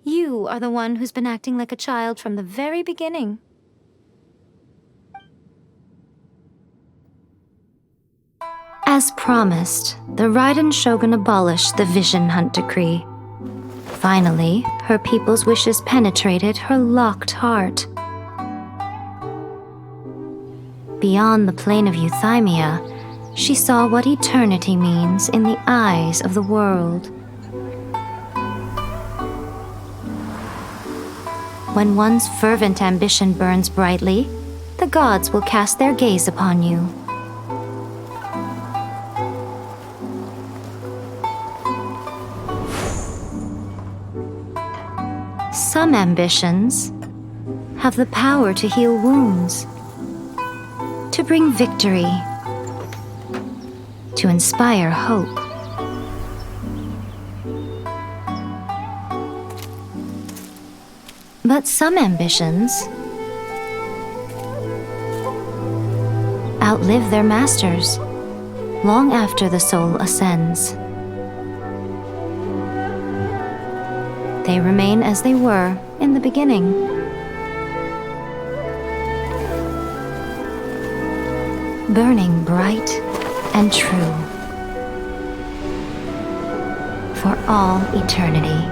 Speaker 10: You are the one who's been acting like a child from the very beginning. As promised, the Raiden Shogun abolished the Vision Hunt Decree. Finally, her people's wishes penetrated her locked heart. Beyond the plane of euthymia, she saw what eternity means in the eyes of the world. When one's fervent ambition burns brightly, the gods will cast their gaze upon you. Some ambitions have the power to heal wounds, to bring victory, to inspire hope. But some ambitions outlive their masters long after the soul ascends. They remain as they were in the beginning. Burning bright and true for all eternity.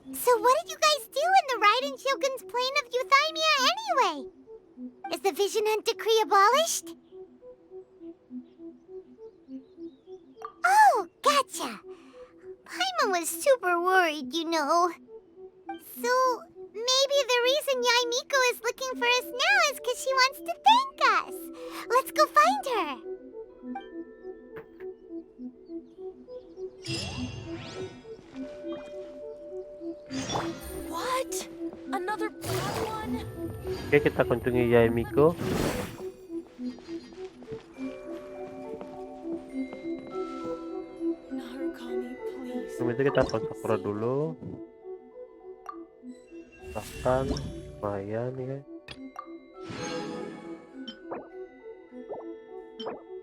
Speaker 3: So what did you guys do in the Raiden Shogun's plane of euthymia anyway? Is the Vision Hunt Decree abolished? Oh, gotcha. Paimon was super worried, you know. So, maybe the reason Yaimiko is looking for us now is because she wants to thank us. Let's go find her.
Speaker 8: What? Another bad one?
Speaker 1: Oke, kita kunjungi Yaimiko.
Speaker 8: Narukami, please.
Speaker 1: Sebelum itu kita pakai Sakura dulu. Bahkan lumayan nih guys.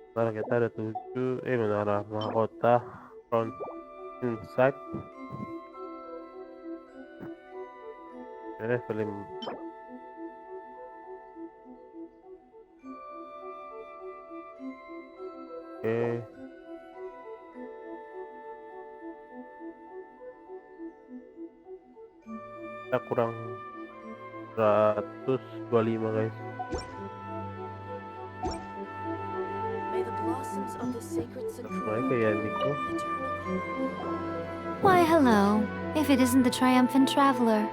Speaker 1: Sekarang kita ada 7 menara mahkota front inside. Ini film oke. Kita kurang 125 guys. Baik ya Nico.
Speaker 10: Why, hello. If it isn't the triumphant traveler.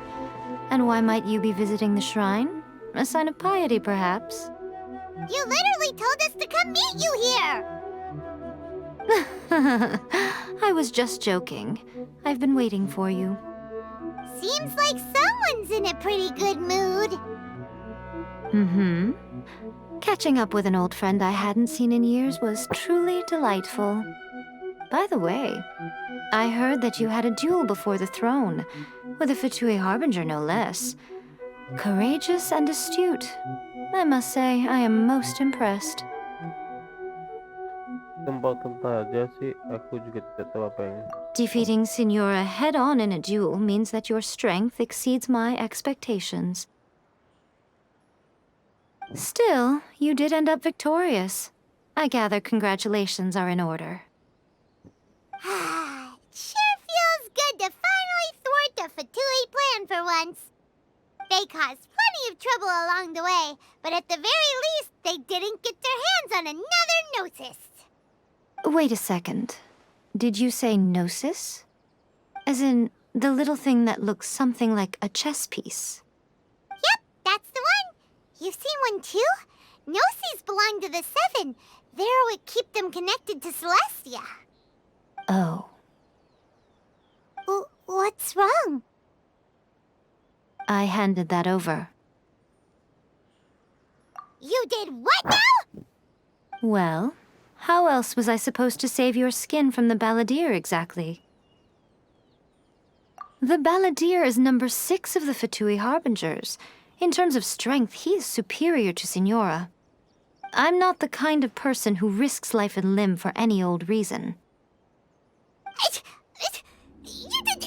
Speaker 10: And why might you be visiting the shrine? A sign of piety, perhaps?
Speaker 3: You literally told us to come meet you here!
Speaker 10: I was just joking. I've been waiting for you.
Speaker 3: Seems like someone's in a pretty good mood.
Speaker 10: Mm-hmm. Catching up with an old friend I hadn't seen in years was truly delightful. By the way, I heard that you had a duel before the throne, with a Fatui Harbinger no less. Courageous and astute. I must say, I am most impressed.
Speaker 1: Tentang Kerja sih, aku juga tidak tahu apa yang.
Speaker 10: Defeating Signora head-on in a duel means that your strength exceeds my expectations. Still, you did end up victorious. I gather congratulations are in order.
Speaker 3: Sure feels good to finally thwart the Fatui plan for once. They caused plenty of trouble along the way, but at the very least, they didn't get their hands on another Gnosis.
Speaker 10: Wait a second. Did you say Gnosis? As in, the little thing that looks something like a chess piece?
Speaker 3: Yep, that's the one. You've seen one too? Gnosis belong to the Seven. They're what keep them connected to Celestia.
Speaker 10: Oh.
Speaker 3: What's wrong?
Speaker 10: I handed that over.
Speaker 3: You did what now?
Speaker 10: Well, how else was I supposed to save your skin from the Balladeer exactly? The Balladeer is number 6 of the Fatui Harbingers. In terms of strength, he is superior to Signora. I'm not the kind of person who risks life and limb for any old reason.
Speaker 3: You did...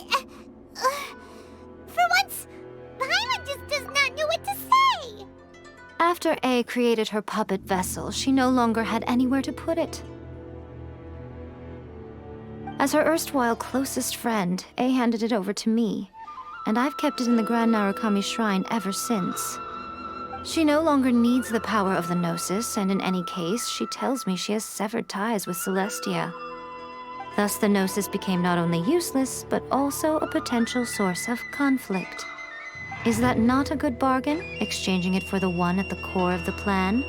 Speaker 3: for once, Paimon just does not know what to say.
Speaker 10: After A created her puppet vessel, she no longer had anywhere to put it. As her erstwhile closest friend, A handed it over to me, and I've kept it in the Grand Narukami Shrine ever since. She no longer needs the power of the Gnosis, and in any case, she tells me she has severed ties with Celestia. Thus, the Gnosis became not only useless, but also a potential source of conflict. Is that not a good bargain, exchanging it for the one at the core of the plan?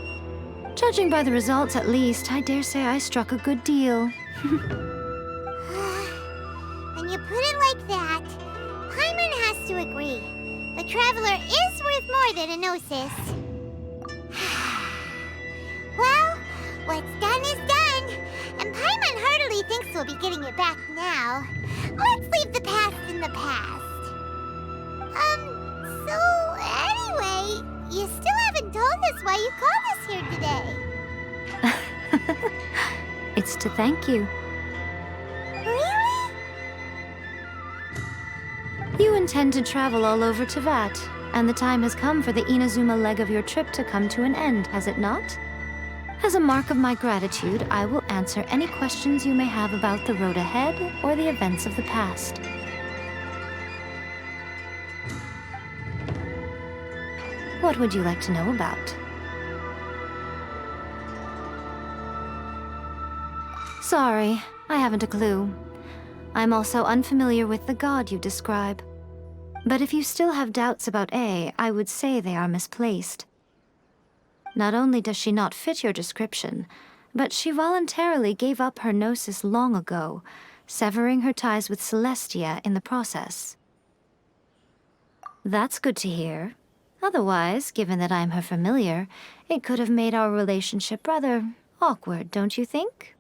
Speaker 10: Judging by the results, at least, I dare say I struck a good deal.
Speaker 3: When you put it like that, Paimon has to agree. The Traveler is worth more than a Gnosis. Well, what's done is done, and Paimon heartily thinks we'll be getting it back now. Let's leave the past in the past. So anyway, you still haven't told us why you called us here today.
Speaker 10: It's to thank you.
Speaker 3: Really?
Speaker 10: You intend to travel all over Teyvat, and the time has come for the Inazuma leg of your trip to come to an end, has it not? As a mark of my gratitude, I will answer any questions you may have about the road ahead or the events of the past. What would you like to know about? Sorry, I haven't a clue. I'm also unfamiliar with the god you describe. But if you still have doubts about A, I would say they are misplaced. Not only does she not fit your description, but she voluntarily gave up her Gnosis long ago, severing her ties with Celestia in the process. That's good to hear. Otherwise, given that I'm her familiar, it could have made our relationship rather awkward, don't you think?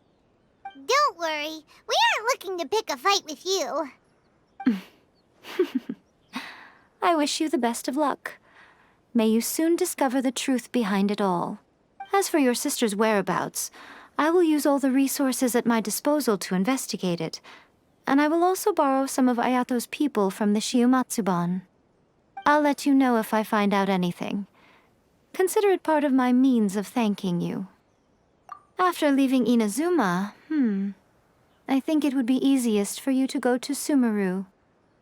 Speaker 3: Don't worry, we aren't looking to pick a fight with you.
Speaker 10: I wish you the best of luck. May you soon discover the truth behind it all. As for your sister's whereabouts, I will use all the resources at my disposal to investigate it, and I will also borrow some of Ayato's people from the Shiumatsuban. I'll let you know if I find out anything. Consider it part of my means of thanking you. After leaving Inazuma, I think it would be easiest for you to go to Sumeru.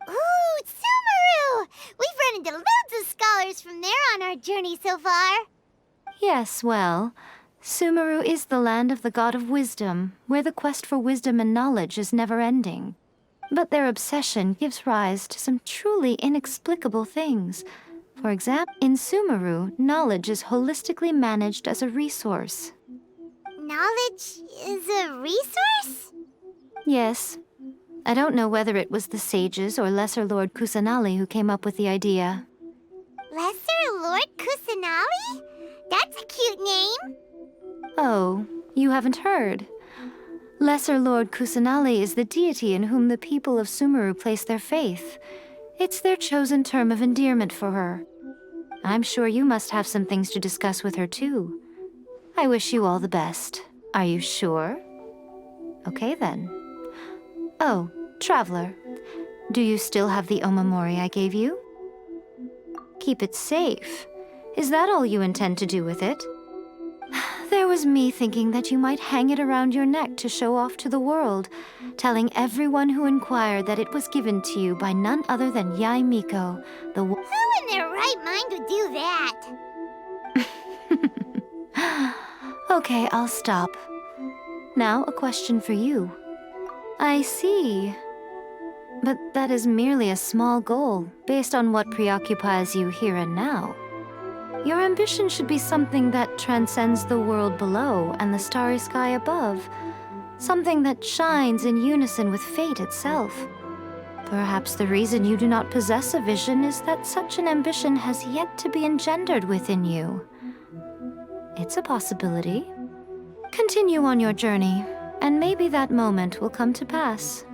Speaker 3: Ooh, Sumeru! We've run into loads of scholars from there on our journey so far.
Speaker 10: Yes, well, Sumeru is the land of the god of wisdom, where the quest for wisdom and knowledge is never-ending. But their obsession gives rise to some truly inexplicable things. For example, in Sumeru, knowledge is holistically managed as a resource.
Speaker 3: Knowledge is a resource?
Speaker 10: Yes. I don't know whether it was the sages or Lesser Lord Kusanali who came up with the idea.
Speaker 3: Lesser Lord Kusanali? That's a cute name.
Speaker 10: Oh, you haven't heard. Lesser Lord Kusanali is the deity in whom the people of Sumeru place their faith. It's their chosen term of endearment for her. I'm sure you must have some things to discuss with her too. I wish you all the best. Are you sure? Okay then. Oh, Traveler, do you still have the omamori I gave you? Keep it safe. Is that all you intend to do with it? There was me thinking that you might hang it around your neck to show off to the world, telling everyone who inquired that it was given to you by none other than Yai Miko, the
Speaker 3: Who in their right mind would do that?
Speaker 10: Okay, I'll stop. Now, a question for you. I see. But that is merely a small goal, based on what preoccupies you here and now. Your ambition should be something that transcends the world below and the starry sky above. Something that shines in unison with fate itself. Perhaps the reason you do not possess a vision is that such an ambition has yet to be engendered within you. It's a possibility. Continue on your journey, and maybe that moment will come to pass.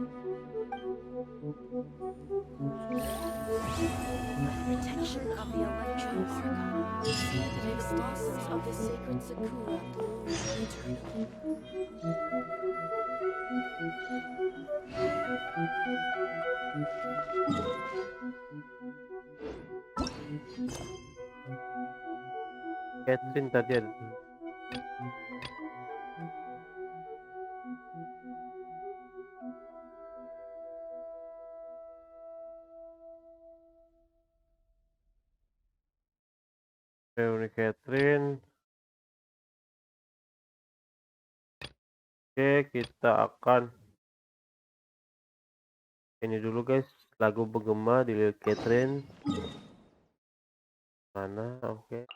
Speaker 2: Protection of the electron archon. It makes blossoms of the sacred sakura bloom eternally.
Speaker 1: Catherine tadi ada. Reuni Catherine. Oke, kita akan ini dulu guys, lagu bergema di Lil Catherine. Mana? Oke.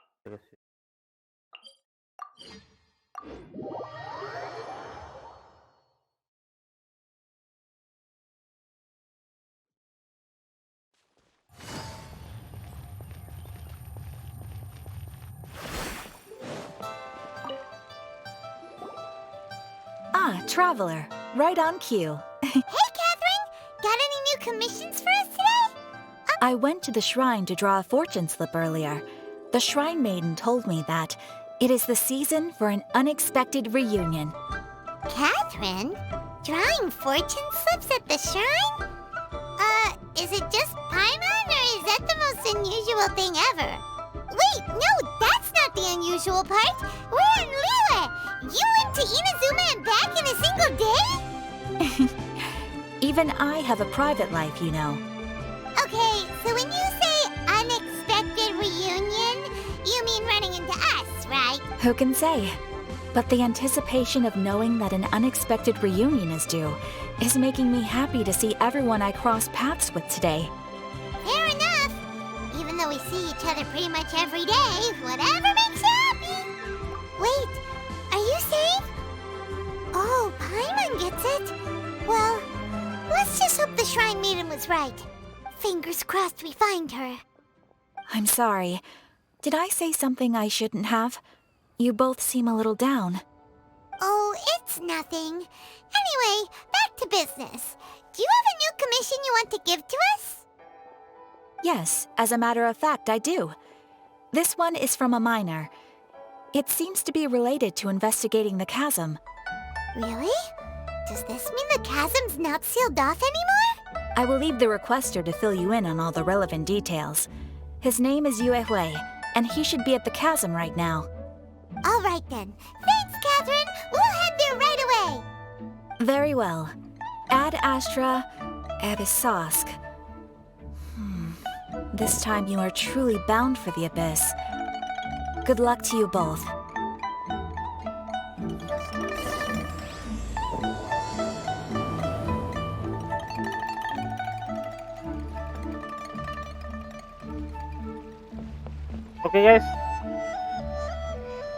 Speaker 11: Ah, Traveler. Right on cue.
Speaker 3: Hey, Catherine! Got any new commissions for us today?
Speaker 11: I went to the shrine to draw a fortune slip earlier. The shrine maiden told me that it is the season for an unexpected reunion.
Speaker 3: Catherine? Drawing fortune slips at the shrine? Is it just Paimon, or is that the most unusual thing ever? Wait, no, that's not the unusual part. We're in Liyue. You went to Inazuma and back in a single day?
Speaker 11: Even I have a private life, you know.
Speaker 3: Okay, so when you say unexpected reunion, you mean running into us, right?
Speaker 11: Who can say? But the anticipation of knowing that an unexpected reunion is due is making me happy to see everyone I cross paths with today.
Speaker 3: Fair enough. Even though we see each other pretty much every day, whatever makes you happy. Wait, are you safe? Oh, Paimon gets it. Well, let's just hope the shrine maiden was right. Fingers crossed we find her.
Speaker 11: I'm sorry. Did I say something I shouldn't have? You both seem a little down.
Speaker 3: Oh, it's nothing. Anyway, back to business. Do you have a new commission you want to give to us?
Speaker 11: Yes, as a matter of fact, I do. This one is from a miner. It seems to be related to investigating the chasm.
Speaker 3: Really? Does this mean the chasm's not sealed off anymore?
Speaker 11: I will leave the requester to fill you in on all the relevant details. His name is Yue Hui, and he should be at the chasm right now.
Speaker 3: All right then. Thanks, Catherine. We'll head there right away.
Speaker 11: Very well. Ad Astra Abyssosk. This time you are truly bound for the abyss. Good luck to you both.
Speaker 1: Oke guys,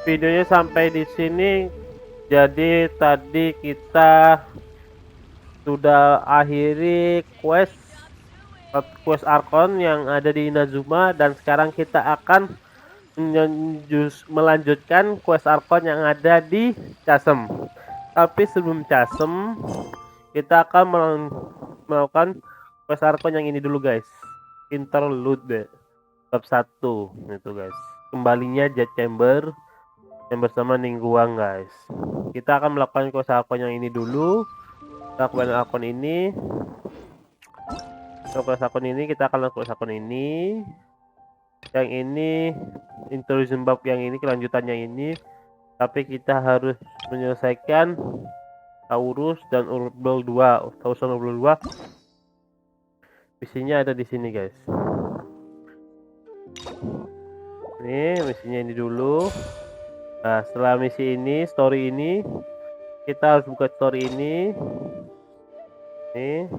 Speaker 1: videonya sampai di sini. Jadi tadi kita sudah akhiri quest Archon yang ada di Inazuma, dan sekarang kita akan melanjutkan quest Archon yang ada di Chasm. Tapi sebelum casem, kita akan melakukan quest Archon yang ini dulu guys. Interlude bab 1 itu guys. Kembalinya Jet Chamber yang bersama Ningguang guys. Kita akan melakukan quest Archon yang ini dulu. Kita lakukan Archon ini. Quest Archon ini kita akan lakukan Archon ini. Yang ini introduction bab yang ini kelanjutannya ini. Tapi kita harus menyelesaikan Taurus dan Urbel 2. Taurus dan Urbel 2. Misinya ada di sini guys. Ini misinya ini dulu. Nah, setelah misi ini, story ini, kita harus buka story ini. Ini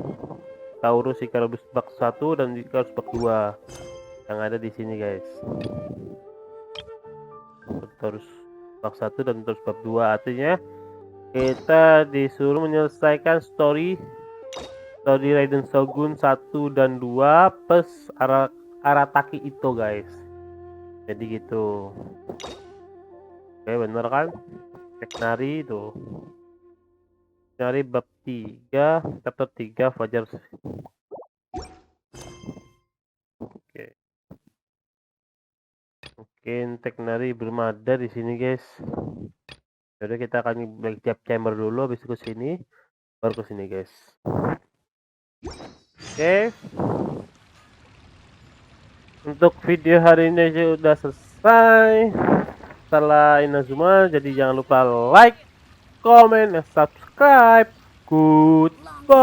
Speaker 1: Taurus Icarus bak 1 dan Icarus bak 2 yang ada di sini guys. Taurus bak 1 dan Taurus bak 2 artinya kita disuruh menyelesaikan story Raiden Shogun 1 dan 2 plus Arataki itu guys. Jadi gitu. Oke, bener kan? Cek nari itu. Nari bab 3, chapter 3 Fajar. Oke. Mungkin Teknari belum ada di sini guys. Jadi kita akan balik Jet Chamber dulu, habis itu ke sini, baru ke sini guys. Oke. Untuk video hari ini sudah selesai. Setelah Inazuma, jadi jangan lupa like, comment, dan subscribe. Goodbye.